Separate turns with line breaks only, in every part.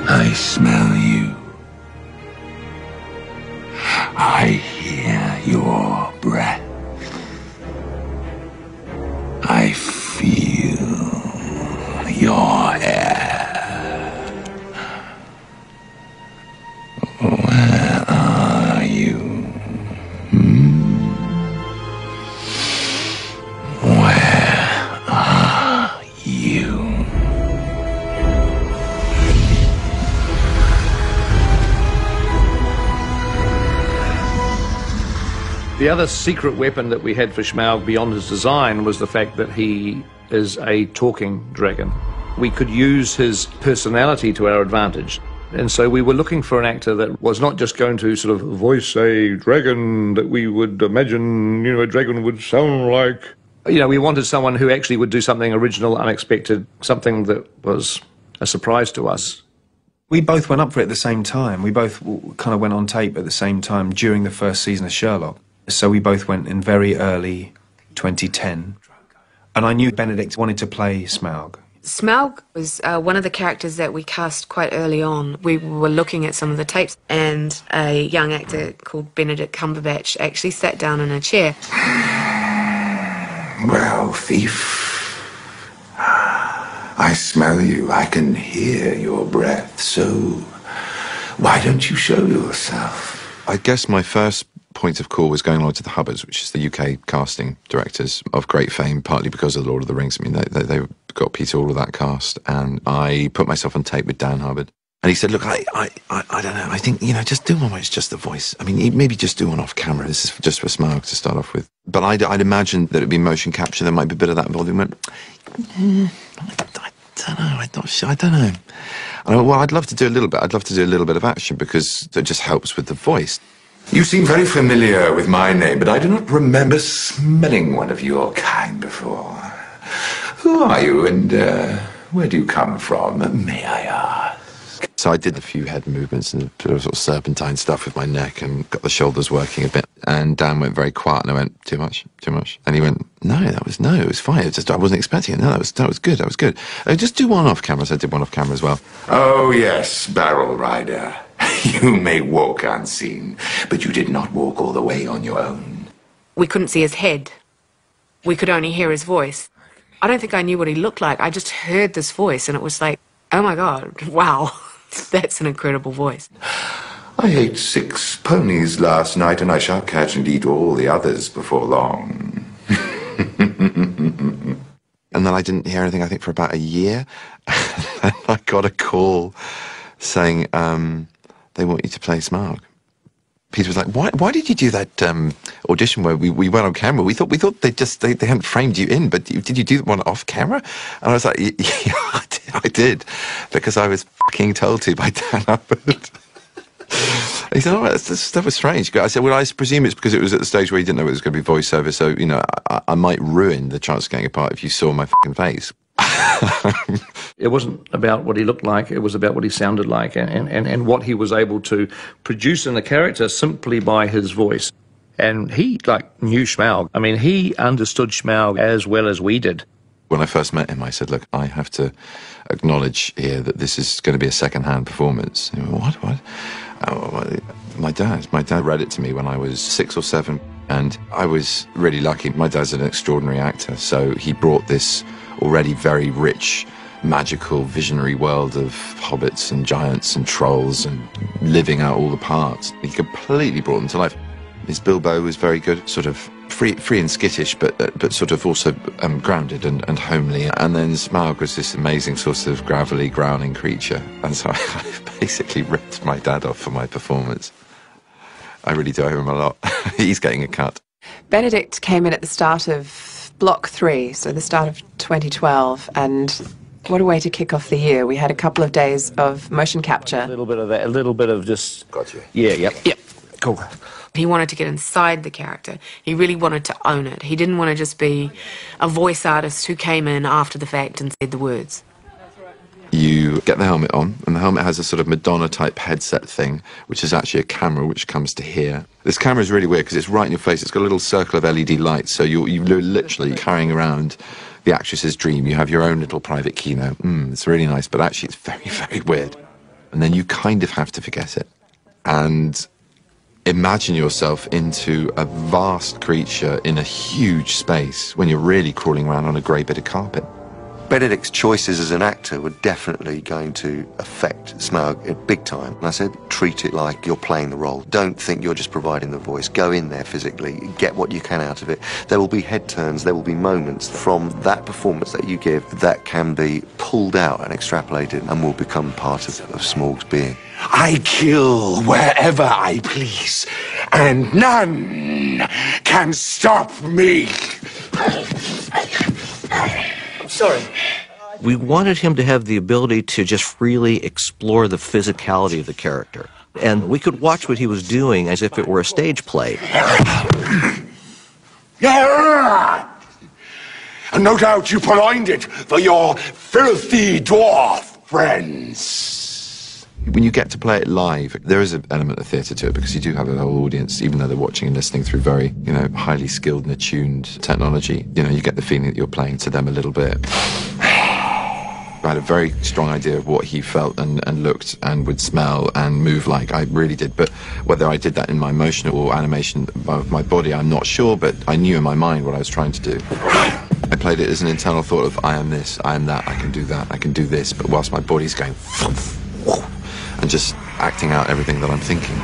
I smell you. I hear your breath. I feel your air. Where are you? Where are you?
The other secret weapon that we had for Smaug beyond his design was the fact that he is a talking dragon. We could use his personality to our advantage. And so we were looking for an actor that was not just going to sort of voice a dragon that we would imagine, a dragon would sound like. We wanted someone who actually would do something original, unexpected, something that was a surprise to us.
We both went up for it at the same time. We both kind of went on tape at the same time during the first season of Sherlock. So we both went in very early 2010. And I knew Benedict wanted to play Smaug.
Smaug was one of the characters that we cast quite early on. We were looking at some of the tapes, and a young actor called Benedict Cumberbatch actually sat down in a chair.
Well, thief, I smell you. I can hear your breath. So why don't you show yourself?
I guess my first point of call was going along to the Hubbards, which is the UK casting directors of great fame, partly because of The Lord of the Rings. I mean, they got Peter, all of that cast, and I put myself on tape with Dan Hubbard. And he said, look, I don't know, I think, just do one where it's just the voice. I mean, maybe just do one off camera. This is just for Smaug to start off with. But I'd imagined that it'd be motion capture. There might be a bit of that involved. He went, I don't know, I'm not sure, I don't know. And I went, well, I'd love to do a little bit. I'd love to do a little bit of action because it just helps with the voice.
You seem very familiar with my name, but I do not remember smelling one of your kind before. Who are you, and where do you come from, may I ask?
So I did a few head movements and sort of serpentine stuff with my neck and got the shoulders working a bit. And Dan went very quiet, and I went, too much, too much. And he went, it was fine. It just, I wasn't expecting it. No, that was good, that was good. Just do one off camera. So I did one off camera as well.
Oh, yes, Barrel Rider. You may walk unseen, but you did not walk all the way on your own.
We couldn't see his head. We could only hear his voice. I don't think I knew what he looked like. I just heard this voice, and it was like, oh my God, wow, that's an incredible voice.
I ate 6 ponies last night, and I shall catch and eat all the others before long.
And then I didn't hear anything, I think, for about a year. And I got a call saying, they want you to play Smaug. Peter was like, why did you do that audition where we went on camera? We thought they hadn't framed you in, but did you do one off camera? And I was like, yeah, I did, because I was fucking told to by Dan Hubbard. He said, that was strange. I said, well, I presume it's because it was at the stage where you didn't know it was going to be voiceover, so, I might ruin the chance of getting a part if you saw my fucking face.
It wasn't about what he looked like, it was about what he sounded like and what he was able to produce in the character simply by his voice. And he, knew Smaug. I mean, he understood Smaug as well as we did.
When I first met him, I said, look, I have to acknowledge here that this is going to be a second-hand performance. He went, what? Oh, my dad read it to me when I was 6 or 7, and I was really lucky. My dad's an extraordinary actor, so he brought this already very rich, magical, visionary world of hobbits and giants and trolls and living out all the parts. He completely brought them to life. His Bilbo was very good, sort of free and skittish, but sort of also grounded and homely. And then Smaug was this amazing sort of gravelly, growling creature. And so I basically ripped my dad off for my performance. I really do owe him a lot. He's getting a cut.
Benedict came in at the start of Block 3, so the start of 2012, and what a way to kick off the year. We had a couple of days of motion capture.
A little bit of that, a little bit of just...
Gotcha.
Yeah, yep. Cool.
He wanted to get inside the character. He really wanted to own it. He didn't want to just be a voice artist who came in after the fact and said the words.
You get the helmet on, and the helmet has a sort of Madonna-type headset thing, which is actually a camera which comes to here. This camera is really weird because it's right in your face. It's got a little circle of LED lights, so you're literally carrying around the actress's dream. You have your own little private kino. It's really nice, but actually it's very, very weird. And then you kind of have to forget it. And imagine yourself into a vast creature in a huge space when you're really crawling around on a grey bit of carpet.
Benedict's choices as an actor were definitely going to affect Smaug big time. And I said, treat it like you're playing the role. Don't think you're just providing the voice. Go in there physically, get what you can out of it. There will be head turns, there will be moments from that performance that you give that can be pulled out and extrapolated and will become part of Smaug's being.
I kill wherever I please, and none can stop me.
Sorry. We wanted him to have the ability to just freely explore the physicality of the character. And we could watch what he was doing as if it were a stage play.
And no doubt you purloined it for your filthy dwarf friends.
When you get to play it live, there is an element of theatre to it because you do have a whole audience, even though they're watching and listening through very, highly skilled and attuned technology. You get the feeling that you're playing to them a little bit. I had a very strong idea of what he felt and looked and would smell and move like. I really did. But whether I did that in my motion or animation of my body, I'm not sure, but I knew in my mind what I was trying to do. I played it as an internal thought of, I am this, I am that, I can do that, I can do this, but whilst my body's going and just acting out everything that I'm thinking.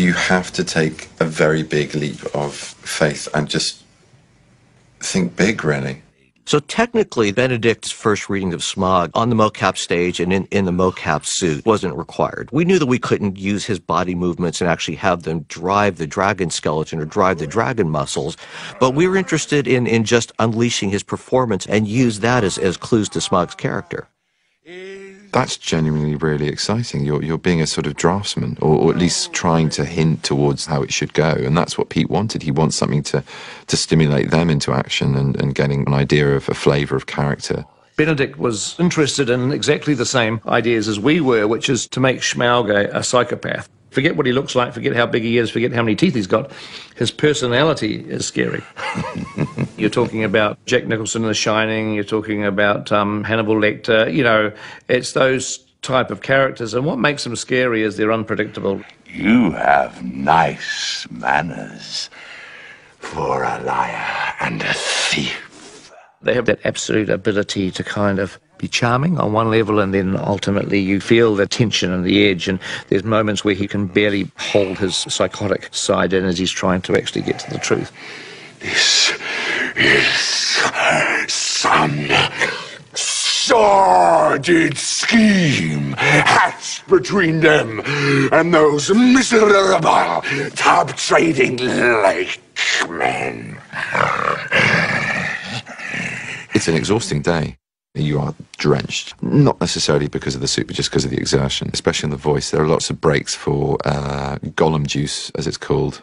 You have to take a very big leap of faith and just think big, really.
So technically, Benedict's first reading of Smaug on the mocap stage and in the mocap suit wasn't required. We knew that we couldn't use his body movements and actually have them drive the dragon skeleton or drive the dragon muscles, but we were interested in just unleashing his performance and use that as clues to Smaug's character.
That's genuinely really exciting. You're being a sort of draftsman, or at least trying to hint towards how it should go. And that's what Pete wanted. He wants something to stimulate them into action and getting an idea of a flavour of character.
Benedict was interested in exactly the same ideas as we were, which is to make Smaug a psychopath. Forget what he looks like, forget how big he is, forget how many teeth he's got. His personality is scary. You're talking about Jack Nicholson in The Shining, you're talking about Hannibal Lecter, it's those type of characters. And what makes them scary is they're unpredictable.
You have nice manners for a liar and a thief.
They have that absolute ability to kind of be charming on one level, and then ultimately you feel the tension and the edge, and there's moments where he can barely hold his psychotic side in as he's trying to actually get to the truth.
This is some sordid scheme hatched between them and those miserable tub-trading lake men.
It's an exhausting day. You are drenched, not necessarily because of the suit, but just because of the exertion, especially in the voice. There are lots of breaks for gollum juice, as it's called.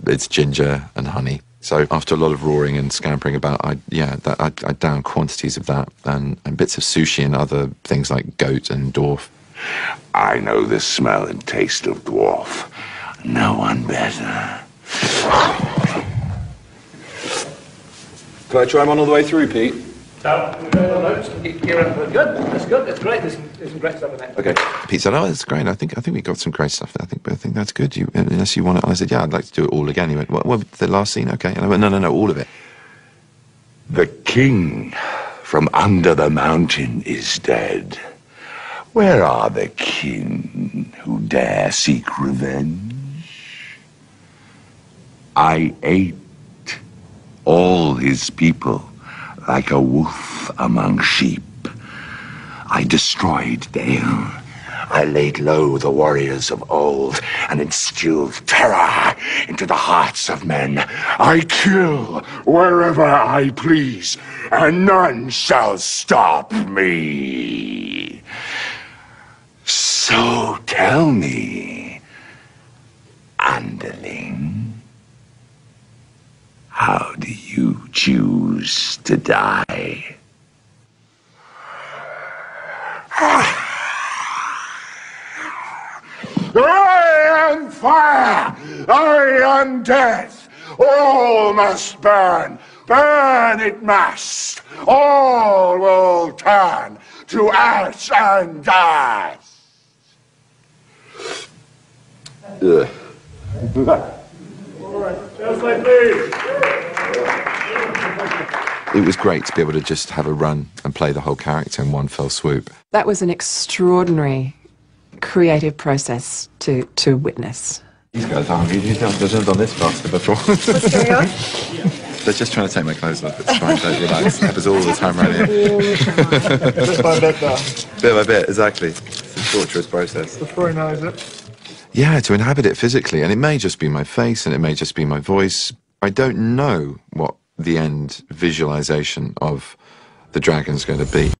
It's ginger and honey. So after a lot of roaring and scampering about, I down quantities of that and bits of sushi and other things like goat and dwarf.
I know the smell and taste of dwarf. No one better.
Can I try him on all the way through, Pete?
Good, that's good, that's great, there's some great stuff in that.
Okay. Pete said, oh, that's great, I think we got some great stuff. I think that's good. Unless you want it. I said, yeah, I'd like to do it all again. He went, well, the last scene, okay. And I went, no, all of it.
The king from under the mountain is dead. Where are the kin who dare seek revenge? I ate all his people like a wolf among sheep. I destroyed Dale. I laid low the warriors of old and instilled terror into the hearts of men. I kill wherever I please, and none shall stop me. So tell me, underling, how do you choose to die? I am fire! I am death! All must burn!
Burn it must. All will turn to ash and dust.
Ugh. It was great to be able to just have a run and play the whole character in one fell swoop.
That was an extraordinary creative process to witness.
These guys aren't really. They've never done this faster before. What's going on? They're just trying to take my clothes off. It's fine, don't relax. It happens all the time around here.
Bit by bit, though.
Bit by bit, exactly. It's a torturous process.
Before he knows it.
Yeah, to inhabit it physically. And it may just be my face and it may just be my voice. I don't know what the end visualization of the dragon's going to be.